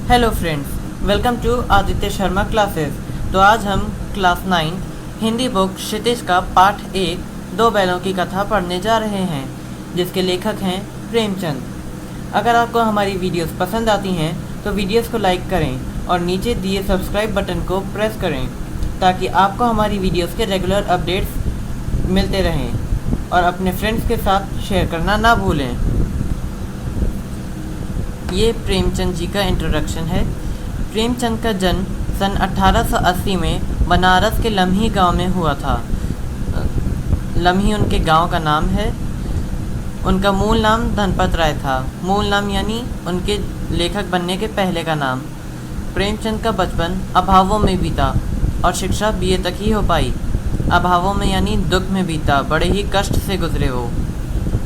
Hello friends, welcome to Aditya Sharma classes. तो आज हम क्लास 9 हिंदी बुक क्षितिज का पाठ 1 दो बैलों की कथा पढ़ने जा रहे हैं, जिसके लेखक हैं प्रेमचंद। अगर आपको हमारी वीडियोस पसंद आती हैं तो वीडियोस को लाइक करें और नीचे दिए सब्सक्राइब बटन को प्रेस करें ताकि आपको हमारी वीडियोस के रेगुलर अपडेट्स मिलते रहें और अपने फ्रेंड्स के साथ शेयर करना ना भूलें। ये प्रेमचंद जी का इंट्रोडक्शन है। प्रेमचंद का जन्म सन 1880 में बनारस के लम्ही गांव में हुआ था। लम्ही उनके गांव का नाम है। उनका मूल नाम धनपत राय था। मूल नाम यानी उनके लेखक बनने के पहले का नाम। प्रेमचंद का बचपन अभावों में बीता और शिक्षा बीए तक ही हो पाई। अभावों में यानी दुख में बीता, बड़े ही कष्ट से गुजरे वो।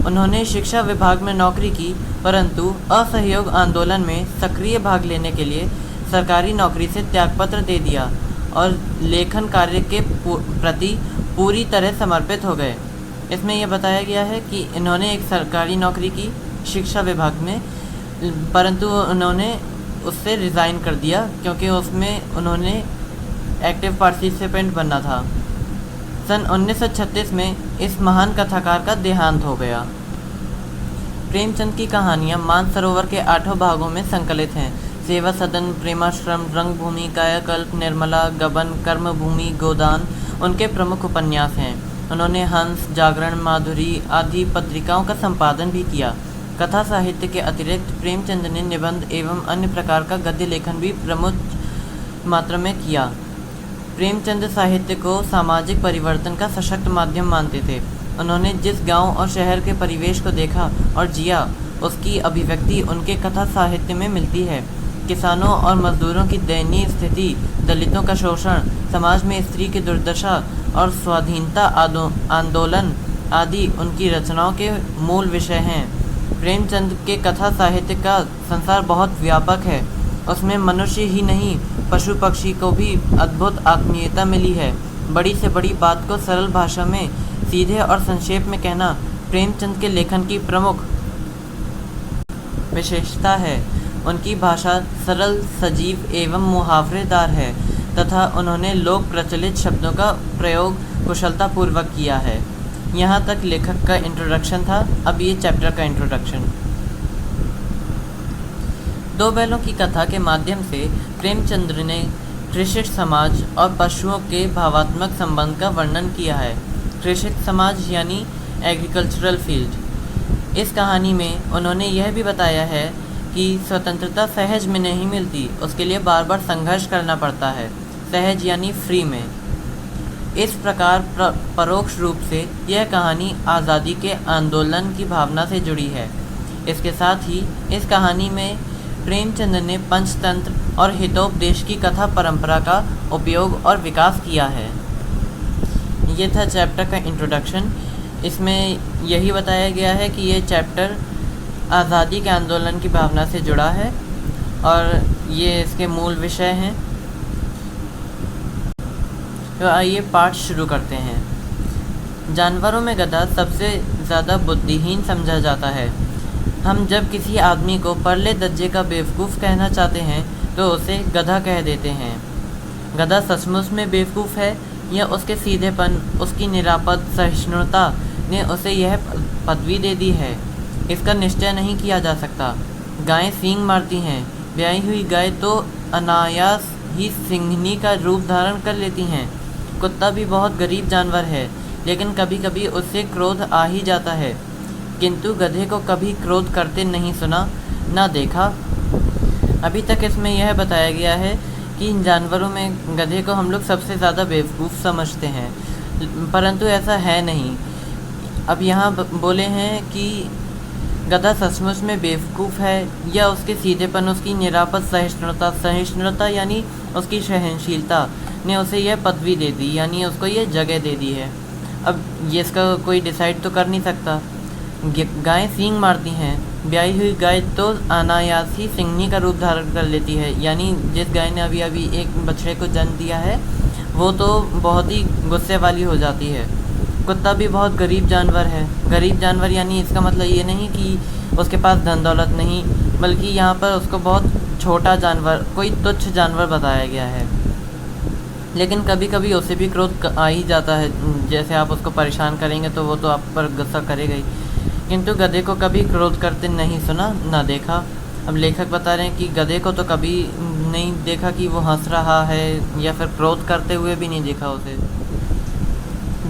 उन्होंने शिक्षा विभाग में नौकरी की, परंतु असहयोग आंदोलन में सक्रिय भाग लेने के लिए सरकारी नौकरी से त्यागपत्र दे दिया और लेखन कार्य के प्रति पूरी तरह समर्पित हो गए। इसमें यह बताया गया है कि इन्होंने एक सरकारी नौकरी की शिक्षा विभाग में, परंतु उन्होंने उससे रिज़ाइन कर दिया क्योंकि उसमें उन्होंने एक्टिव पार्टिसिपेंट बनना था। सन 1936 में इस महान कथाकार का देहांत हो गया। प्रेमचंद की कहानियाँ मानसरोवर के 8 भागों में संकलित हैं। सेवा सदन, प्रेमाश्रम, रंगभूमि, कायाकल्प, निर्मला, गबन, कर्मभूमि, गोदान उनके प्रमुख उपन्यास हैं। उन्होंने हंस, जागरण, माधुरी आदि पत्रिकाओं का संपादन भी किया। कथा साहित्य के अतिरिक्त प्रेमचंद ने निबंध एवं अन्य प्रकार का गद्य लेखन भी प्रमुख मात्रा में किया। प्रेमचंद साहित्य को सामाजिक परिवर्तन का सशक्त माध्यम मानते थे। उन्होंने जिस गांव और शहर के परिवेश को देखा और जिया, उसकी अभिव्यक्ति उनके कथा साहित्य में मिलती है। किसानों और मजदूरों की दयनीय स्थिति, दलितों का शोषण, समाज में स्त्री की दुर्दशा और स्वाधीनता आंदोलन आदि उनकी रचनाओं के मूल विषय हैं। प्रेमचंद के कथा साहित्य का संसार बहुत व्यापक है। उसमें मनुष्य ही नहीं, पशु पक्षी को भी अद्भुत आत्मीयता मिली है। बड़ी से बड़ी बात को सरल भाषा में सीधे और संक्षेप में कहना प्रेमचंद के लेखन की प्रमुख विशेषता है। उनकी भाषा सरल, सजीव एवं मुहावरेदार है तथा उन्होंने लोक प्रचलित शब्दों का प्रयोग कुशलतापूर्वक किया है। यहाँ तक लेखक का इंट्रोडक्शन था। अब ये चैप्टर का इंट्रोडक्शन। दो बैलों की कथा के माध्यम से प्रेमचंद ने कृषिक समाज और पशुओं के भावात्मक संबंध का वर्णन किया है। कृषिक समाज यानी एग्रीकल्चरल फील्ड। इस कहानी में उन्होंने यह भी बताया है कि स्वतंत्रता सहज में नहीं मिलती, उसके लिए बार बार संघर्ष करना पड़ता है। सहज यानी फ्री में। इस प्रकार परोक्ष रूप से यह कहानी आज़ादी के आंदोलन की भावना से जुड़ी है। इसके साथ ही इस कहानी में प्रेमचंद ने पंचतंत्र और हितोपदेश की कथा परंपरा का उपयोग और विकास किया है। ये था चैप्टर का इंट्रोडक्शन। इसमें यही बताया गया है कि ये चैप्टर आज़ादी के आंदोलन की भावना से जुड़ा है और ये इसके मूल विषय हैं। तो आइए पाठ शुरू करते हैं। जानवरों में गधा सबसे ज़्यादा बुद्धिहीन समझा जाता है। हम जब किसी आदमी को परले दर्जे का बेवकूफ़ कहना चाहते हैं तो उसे गधा कह देते हैं। गधा सचमुच में बेवकूफ़ है या उसके सीधेपन, उसकी निरापद सहिष्णुता ने उसे यह पदवी दे दी है, इसका निश्चय नहीं किया जा सकता। गायें सींग मारती हैं। ब्याही हुई गाय तो अनायास ही सिंघनी का रूप धारण कर लेती हैं। कुत्ता भी बहुत गरीब जानवर है, लेकिन कभी कभी उससे क्रोध आ ही जाता है, किंतु गधे को कभी क्रोध करते नहीं सुना, ना देखा। अभी तक इसमें यह बताया गया है कि इन जानवरों में गधे को हम लोग सबसे ज़्यादा बेवकूफ़ समझते हैं, परंतु ऐसा है नहीं। अब यहाँ बोले हैं कि गधा सचमुच में बेवकूफ़ है या उसके सीधेपन, उसकी निरापद सहिष्णुता यानी उसकी सहनशीलता ने उसे यह पदवी दे दी, यानी उसको यह जगह दे दी है। अब ये इसका कोई डिसाइड तो कर नहीं सकता। गायें सींग मारती हैं। ब्याही हुई गाय तो अनायास ही सिंघनी का रूप धारण कर लेती है, यानी जिस गाय ने अभी अभी एक बछड़े को जन्म दिया है वो तो बहुत ही गुस्से वाली हो जाती है। कुत्ता भी बहुत गरीब जानवर है। गरीब जानवर यानी इसका मतलब ये नहीं कि उसके पास धन दौलत नहीं, बल्कि यहाँ पर उसको बहुत छोटा जानवर, कोई तुच्छ जानवर बताया गया है। लेकिन कभी कभी उसे भी क्रोध आ ही जाता है, जैसे आप उसको परेशान करेंगे तो वो तो आप पर गुस्सा करेगा ही। किंतु गधे को कभी क्रोध करते नहीं सुना ना देखा। अब लेखक बता रहे हैं कि गधे को तो कभी नहीं देखा कि वो हंस रहा है, या फिर क्रोध करते हुए भी नहीं देखा उसे।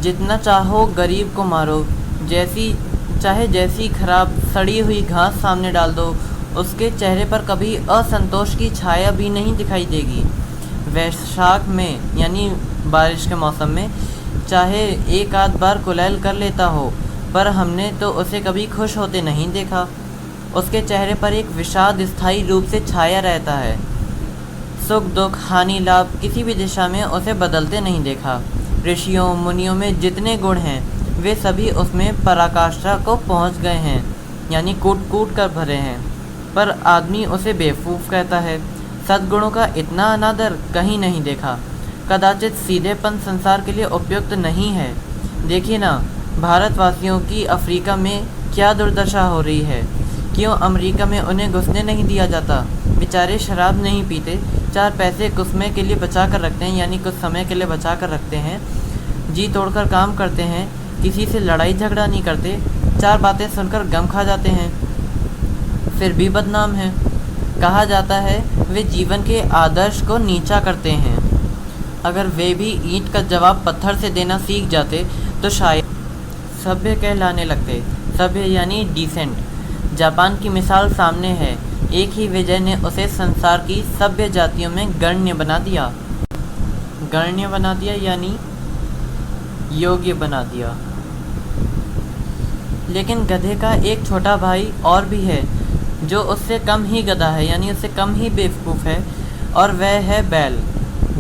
जितना चाहो गरीब को मारो, जैसी खराब सड़ी हुई घास सामने डाल दो, उसके चेहरे पर कभी असंतोष की छाया भी नहीं दिखाई देगी। वैशाख में यानी बारिश के मौसम में चाहे एक आध बार कुलैल कर लेता हो, पर हमने तो उसे कभी खुश होते नहीं देखा। उसके चेहरे पर एक विषाद स्थायी रूप से छाया रहता है। सुख दुख हानि लाभ किसी भी दिशा में उसे बदलते नहीं देखा। ऋषियों मुनियों में जितने गुण हैं वे सभी उसमें पराकाष्ठा को पहुंच गए हैं, यानी कूट कूट कर भरे हैं, पर आदमी उसे बेवकूफ़ कहता है। सद्गुणों का इतना अनादर कहीं नहीं देखा। कदाचित सीधेपन संसार के लिए उपयुक्त नहीं है। देखिए ना, भारतवासियों की अफ्रीका में क्या दुर्दशा हो रही है। क्यों अमेरिका में उन्हें घुसने नहीं दिया जाता? बेचारे शराब नहीं पीते, 4 पैसे कुछ समय के लिए बचा कर रखते हैं, यानी कुछ समय के लिए बचा कर रखते हैं, जी तोड़कर काम करते हैं, किसी से लड़ाई झगड़ा नहीं करते, 4 बातें सुनकर गम खा जाते हैं, फिर भी बदनाम हैं। कहा जाता है वे जीवन के आदर्श को नीचा करते हैं। अगर वे भी ईंट का जवाब पत्थर से देना सीख जाते तो शायद सभ्य कहलाने लगते। सभ्य यानी डिसेंट। जापान की मिसाल सामने है। एक ही विजय ने उसे संसार की सभ्य जातियों में गण्य बना दिया। गण्य बना दिया यानी योग्य बना दिया। लेकिन गधे का एक छोटा भाई और भी है जो उससे कम ही गधा है, यानी उससे कम ही बेवकूफ़ है, और वह है बैल।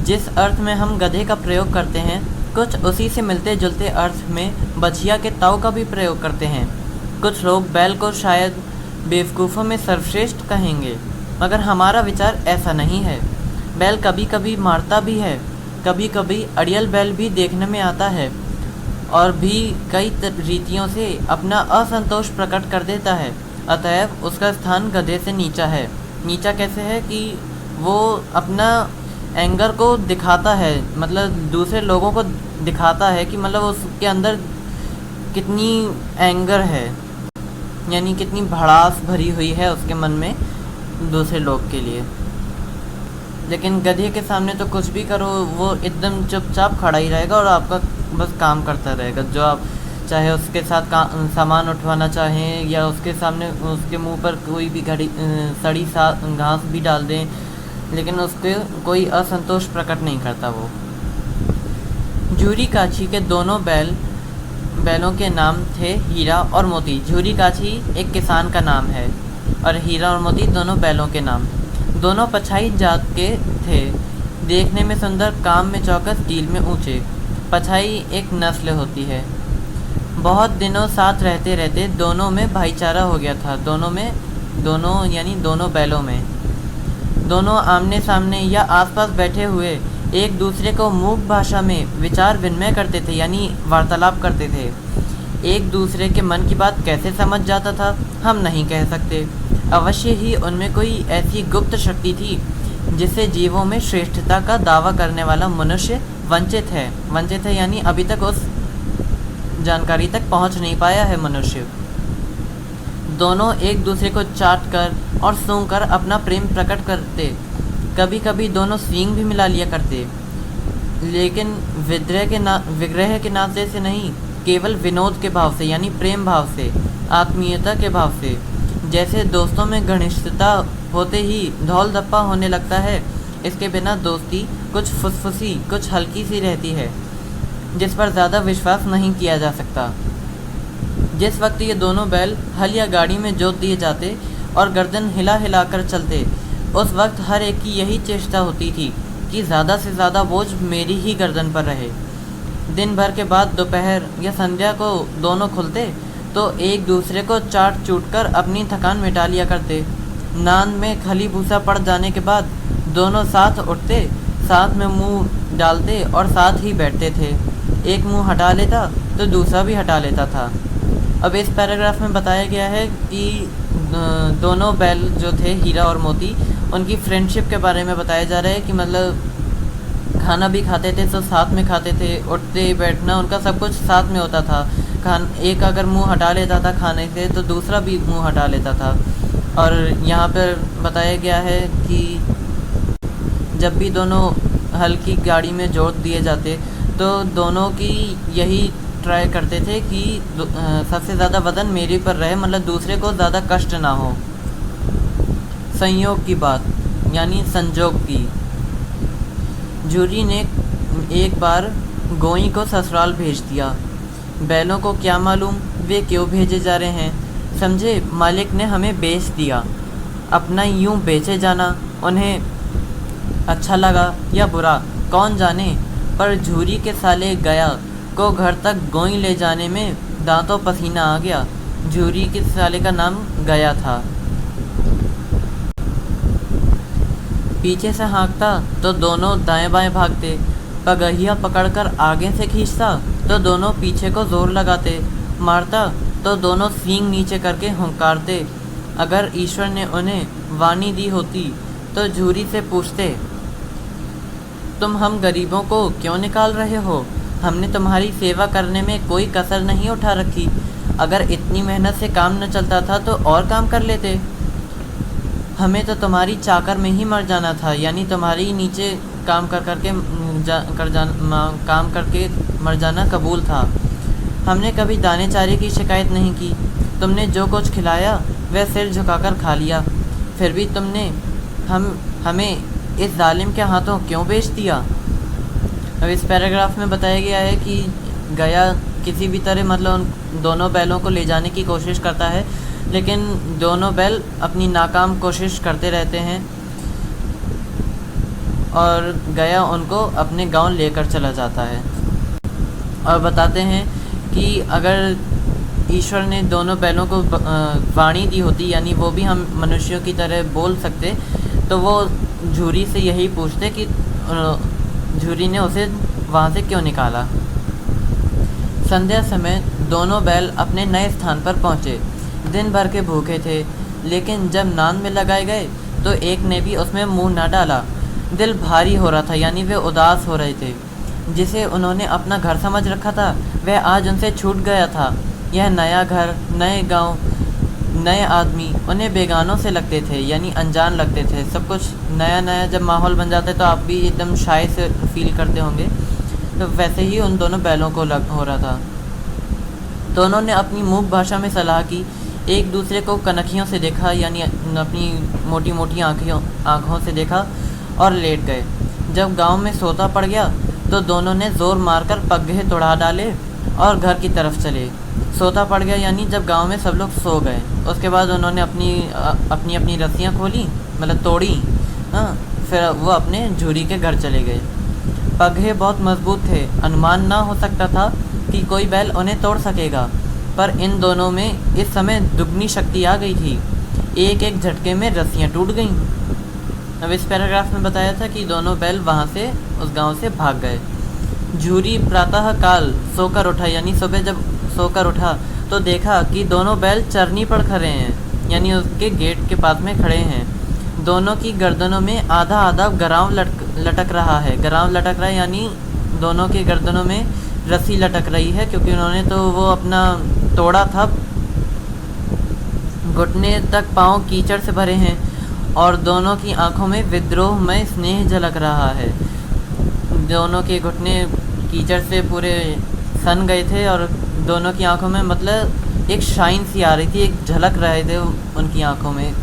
जिस अर्थ में हम गधे का प्रयोग करते हैं, कुछ उसी से मिलते जुलते अर्थ में बछिया के ताऊ का भी प्रयोग करते हैं। कुछ लोग बैल को शायद बेवकूफ़ों में सर्वश्रेष्ठ कहेंगे, मगर हमारा विचार ऐसा नहीं है। बैल कभी कभी मारता भी है, कभी कभी अड़ियल बैल भी देखने में आता है, और भी कई रीतियों से अपना असंतोष प्रकट कर देता है। अतएव उसका स्थान गधे से नीचा है। नीचा कैसे है कि वो अपना एंगर को दिखाता है, मतलब दूसरे लोगों को दिखाता है कि मतलब उसके अंदर कितनी एंगर है, यानी कितनी भड़ास भरी हुई है उसके मन में दूसरे लोग के लिए। लेकिन गधे के सामने तो कुछ भी करो वो एकदम चुपचाप खड़ा ही रहेगा और आपका बस काम करता रहेगा। जो आप चाहे उसके साथ सामान उठवाना चाहें या उसके सामने उसके मुंह पर कोई भी सड़ी घास भी डाल दें, लेकिन उसके कोई असंतोष प्रकट नहीं करता वो। झूरी काछी के दोनों बैलों के नाम थे हीरा और मोती। झूरी काछी एक किसान का नाम है और हीरा और मोती दोनों बैलों के नाम। दोनों पछाई जात के थे, देखने में सुंदर, काम में चौकस, डील में ऊंचे। पछाई एक नस्ल होती है। बहुत दिनों साथ रहते रहते दोनों में भाईचारा हो गया था। दोनों यानी दोनों बैलों में। दोनों आमने सामने या आसपास बैठे हुए एक दूसरे को मूक भाषा में विचार विनिमय करते थे, यानी वार्तालाप करते थे। एक दूसरे के मन की बात कैसे समझ जाता था हम नहीं कह सकते। अवश्य ही उनमें कोई ऐसी गुप्त शक्ति थी जिससे जीवों में श्रेष्ठता का दावा करने वाला मनुष्य वंचित है यानी अभी तक उस जानकारी तक पहुंच नहीं पाया है मनुष्य। दोनों एक दूसरे को चाट कर और सूंघ कर अपना प्रेम प्रकट करते। कभी कभी दोनों सींग भी मिला लिया करते, लेकिन विग्रह के नाते से नहीं, केवल विनोद के भाव से, यानी प्रेम भाव से, आत्मीयता के भाव से। जैसे दोस्तों में घनिष्ठता होते ही धौल धप्पा होने लगता है, इसके बिना दोस्ती कुछ फुसफुसी, कुछ हल्की सी रहती है, जिस पर ज़्यादा विश्वास नहीं किया जा सकता। जिस वक्त ये दोनों बैल हल या गाड़ी में जोत दिए जाते और गर्दन हिला हिला कर चलते, उस वक्त हर एक की यही चेष्टा होती थी कि ज़्यादा से ज़्यादा बोझ मेरी ही गर्दन पर रहे। दिन भर के बाद दोपहर या संध्या को दोनों खुलते तो एक दूसरे को चाट चूट कर अपनी थकान मिटा लिया करते। नान में खली भूसा पड़ जाने के बाद दोनों साथ उठते, साथ में मुंह डालते और साथ ही बैठते थे। एक मुंह हटा लेता तो दूसरा भी हटा लेता था। अब इस पैराग्राफ में बताया गया है कि दोनों बैल जो थे हीरा और मोती, उनकी फ्रेंडशिप के बारे में बताया जा रहा है कि मतलब खाना भी खाते थे तो साथ में खाते थे, उठते बैठना उनका सब कुछ साथ में होता था। एक अगर मुंह हटा लेता था खाने से तो दूसरा भी मुंह हटा लेता था। और यहाँ पर बताया गया है कि जब भी दोनों हल की गाड़ी में जोड़ दिए जाते तो दोनों की यही ट्राई करते थे कि सबसे ज़्यादा वज़न मेरे पर रहे, मतलब दूसरे को ज़्यादा कष्ट ना हो। संयोग की बात यानी संजोग की। जूरी ने एक बार गोई को ससुराल भेज दिया। बैलों को क्या मालूम वे क्यों भेजे जा रहे हैं, समझे मालिक ने हमें बेच दिया। अपना यूं बेचे जाना उन्हें अच्छा लगा या बुरा कौन जाने, पर झूरी के साले गया को घर तक गोई ले जाने में दांतों पसीना आ गया। झूरी के साले का नाम गया था। पीछे से हाँकता तो दोनों दाएं बाएं भागते, पगहिया पकड़कर आगे से खींचता तो दोनों पीछे को जोर लगाते, मारता तो दोनों सींग नीचे करके हुंकारते। अगर ईश्वर ने उन्हें वाणी दी होती तो झूरी से पूछते, तुम हम गरीबों को क्यों निकाल रहे हो? हमने तुम्हारी सेवा करने में कोई कसर नहीं उठा रखी। अगर इतनी मेहनत से काम न चलता था तो और काम कर लेते। हमें तो तुम्हारी चाकर में ही मर जाना था, यानी तुम्हारी नीचे काम काम करके मर जाना कबूल था। हमने कभी दाने चारे की शिकायत नहीं की। तुमने जो कुछ खिलाया वह सिर झुकाकर खा लिया, फिर भी तुमने हमें इस जालिम के हाथों क्यों बेच दिया? अब इस पैराग्राफ में बताया गया है कि गया किसी भी तरह मतलब उन दोनों बैलों को ले जाने की कोशिश करता है, लेकिन दोनों बैल अपनी नाकाम कोशिश करते रहते हैं और गया उनको अपने गांव लेकर चला जाता है। और बताते हैं कि अगर ईश्वर ने दोनों बैलों को वाणी दी होती, यानी वो भी हम मनुष्यों की तरह बोल सकते, तो वो झूरी से यही पूछते कि झूरी ने उसे वहाँ से क्यों निकाला। संध्या समय दोनों बैल अपने नए स्थान पर पहुँचे। दिन भर के भूखे थे, लेकिन जब नान में लगाए गए तो एक ने भी उसमें मुंह न डाला। दिल भारी हो रहा था, यानी वे उदास हो रहे थे। जिसे उन्होंने अपना घर समझ रखा था वह आज उनसे छूट गया था। यह नया घर, नए गांव, नए आदमी उन्हें बेगानों से लगते थे, यानी अनजान लगते थे। सब कुछ नया नया जब माहौल बन जाता है तो आप भी एकदम शाय से फील करते होंगे, तो वैसे ही उन दोनों बैलों को हो रहा था। दोनों ने अपनी मूक भाषा में सलाह की, एक दूसरे को कनखियों से देखा, यानी अपनी मोटी मोटी आँखों से देखा और लेट गए। जब गांव में सोता पड़ गया तो दोनों ने जोर मारकर पगहे तोड़ा डाले और घर की तरफ चले। सोता पड़ गया यानी जब गांव में सब लोग सो गए, उसके बाद उन्होंने अपनी रस्सियाँ खोली, मतलब तोड़ी। हाँ, फिर वो अपने झूरी के घर चले गए। पगहे बहुत मजबूत थे, अनुमान ना हो सकता था कि कोई बैल उन्हें तोड़ सकेगा, पर इन दोनों में इस समय दुगनी शक्ति आ गई थी। एक एक झटके में रस्सियाँ टूट गईं। अब इस पैराग्राफ में बताया था कि दोनों बैल वहाँ से उस गांव से भाग गए। झूरी प्रातः काल सोकर उठा, यानी सुबह जब सोकर उठा तो देखा कि दोनों बैल चरनी पर खड़े हैं, यानी उसके गेट के पास में खड़े हैं। दोनों की गर्दनों में आधा आधा गराव लटक रहा है। गराव लटक रहा है यानी दोनों के गर्दनों में रस्सी लटक रही है, क्योंकि उन्होंने तो वो अपना तोड़ा था। घुटने तक पाँव कीचड़ से भरे हैं और दोनों की आंखों में विद्रोह में स्नेह झलक रहा है। दोनों के घुटने कीचड़ से पूरे सन गए थे और दोनों की आंखों में मतलब एक शाइन सी आ रही थी, एक झलक रहे थे उनकी आंखों में,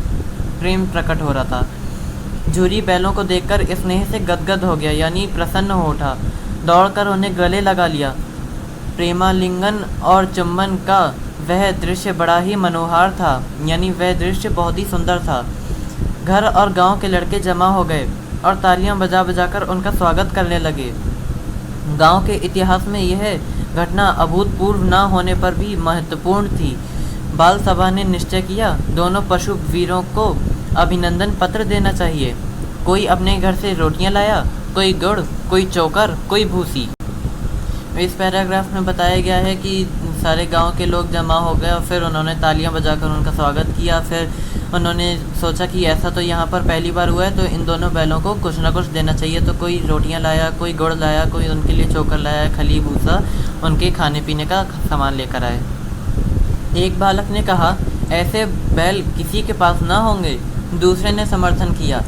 प्रेम प्रकट हो रहा था। झूरी बैलों को देखकर स्नेह से गदगद हो गया, यानी प्रसन्न हो उठा। दौड़कर उन्हें गले लगा लिया। प्रेमालिंगन और चुंबन का वह दृश्य बड़ा ही मनोहार था, यानी वह दृश्य बहुत ही सुंदर था। घर और गांव के लड़के जमा हो गए और तालियां बजा बजाकर उनका स्वागत करने लगे। गांव के इतिहास में यह घटना अभूतपूर्व न होने पर भी महत्वपूर्ण थी। बाल सभा ने निश्चय किया, दोनों पशु वीरों को अभिनंदन पत्र देना चाहिए। कोई अपने घर से रोटियां लाया, कोई गुड़, कोई चोकर, कोई भूसी। इस पैराग्राफ में बताया गया है कि सारे गांव के लोग जमा हो गए और फिर उन्होंने तालियां बजाकर उनका स्वागत किया। फिर उन्होंने सोचा कि ऐसा तो यहाँ पर पहली बार हुआ है, तो इन दोनों बैलों को कुछ ना कुछ देना चाहिए। तो कोई रोटियाँ लाया, कोई गुड़ लाया, कोई उनके लिए चोकर लाया, खली भूसा, उनके खाने पीने का सामान लेकर आए। एक बालक ने कहा, ऐसे बैल किसी के पास ना होंगे। दूसरे ने समर्थन किया,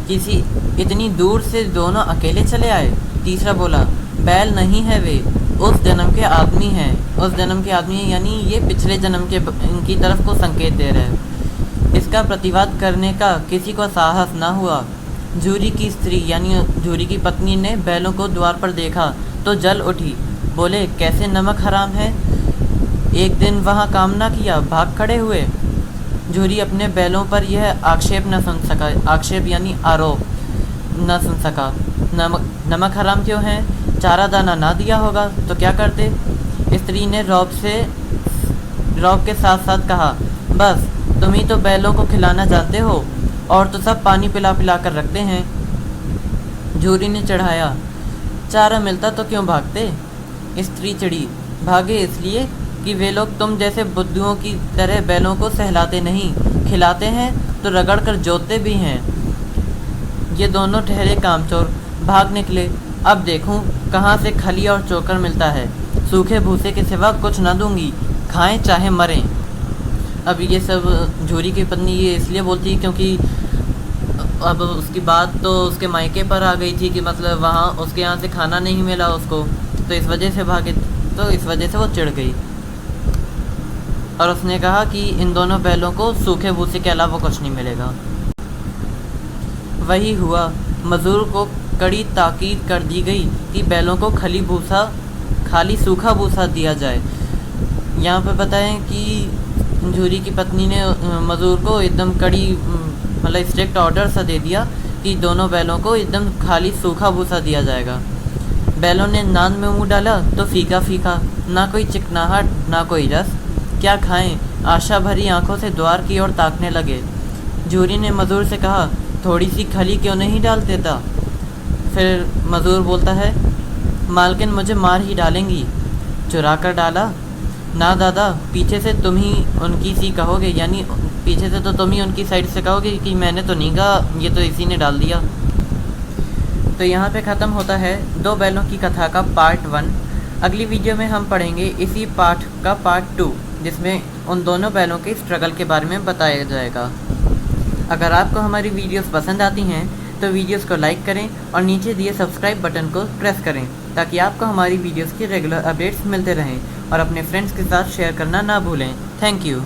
किसी इतनी दूर से दोनों अकेले चले आए। तीसरा बोला, बैल नहीं है वे, उस जन्म के आदमी हैं। उस जन्म के आदमी यानी ये पिछले जन्म के इनकी तरफ को संकेत दे रहे हैं। इसका प्रतिवाद करने का किसी को साहस ना हुआ। झूरी की स्त्री यानी झूरी की पत्नी ने बैलों को द्वार पर देखा तो जल उठी। बोले, कैसे नमक हराम है, एक दिन वहाँ काम ना किया, भाग खड़े हुए। झूरी अपने बैलों पर यह आक्षेप न सुन सका, आक्षेप यानी आरोप न सुन सका। नमक हराम क्यों है, चारा दाना ना दिया होगा तो क्या करते। स्त्री ने रौब के साथ साथ कहा, बस तुम ही तो बैलों को खिलाना जानते हो, और तो सब पानी पिला पिला कर रखते हैं। झूरी ने चढ़ाया, चारा मिलता तो क्यों भागते। स्त्री चिड़ी, भागे इसलिए कि वे लोग तुम जैसे बुद्धुओं की तरह बैलों को सहलाते नहीं, खिलाते हैं तो रगड़ कर जोतते भी हैं। ये दोनों ठहरे कामचोर भाग निकले। अब देखूं कहाँ से खली और चोकर मिलता है, सूखे भूसे के सिवा कुछ न दूंगी, खाएं चाहे मरें। अब ये सब झूरी की पत्नी ये इसलिए बोलती क्योंकि अब उसकी बात तो उसके मायके पर आ गई थी कि मतलब वहाँ उसके यहाँ से खाना नहीं मिला उसको, तो इस वजह से भागे, तो इस वजह से वो चिढ़ गई और उसने कहा कि इन दोनों बैलों को सूखे भूसे के अलावा कुछ नहीं मिलेगा। वही हुआ, मजदूर को कड़ी ताकीद कर दी गई कि बैलों को खाली सूखा भूसा दिया जाए। यहाँ पर बताएं कि झूरी की पत्नी ने मजदूर को एकदम कड़ी मतलब स्ट्रिक्ट ऑर्डर सा दे दिया कि दोनों बैलों को एकदम खाली सूखा भूसा दिया जाएगा। बैलों ने नान में मुँह डाला तो फीका फीका, ना कोई चिकनाहट ना कोई रस। क्या खाएं, आशा भरी आंखों से द्वार की ओर ताकने लगे। झूरी ने मजदूर से कहा, थोड़ी सी खली क्यों नहीं डाल देता। फिर मजदूर बोलता है, मालकिन मुझे मार ही डालेंगी। चुरा कर डाला, ना दादा, पीछे से तुम ही उनकी सी कहोगे, यानी पीछे से तो तुम ही उनकी साइड से कहोगे कि मैंने तो नहीं कहा, ये तो इसी ने डाल दिया। तो यहाँ पे ख़त्म होता है दो बैलों की कथा का पार्ट 1। अगली वीडियो में हम पढ़ेंगे इसी पाठ का पार्ट 2, जिसमें उन दोनों बैलों के स्ट्रगल के बारे में बताया जाएगा। अगर आपको हमारी वीडियोस पसंद आती हैं तो वीडियोस को लाइक करें और नीचे दिए सब्सक्राइब बटन को प्रेस करें ताकि आपको हमारी वीडियोस की रेगुलर अपडेट्स मिलते रहें, और अपने फ्रेंड्स के साथ शेयर करना ना भूलें। Thank you.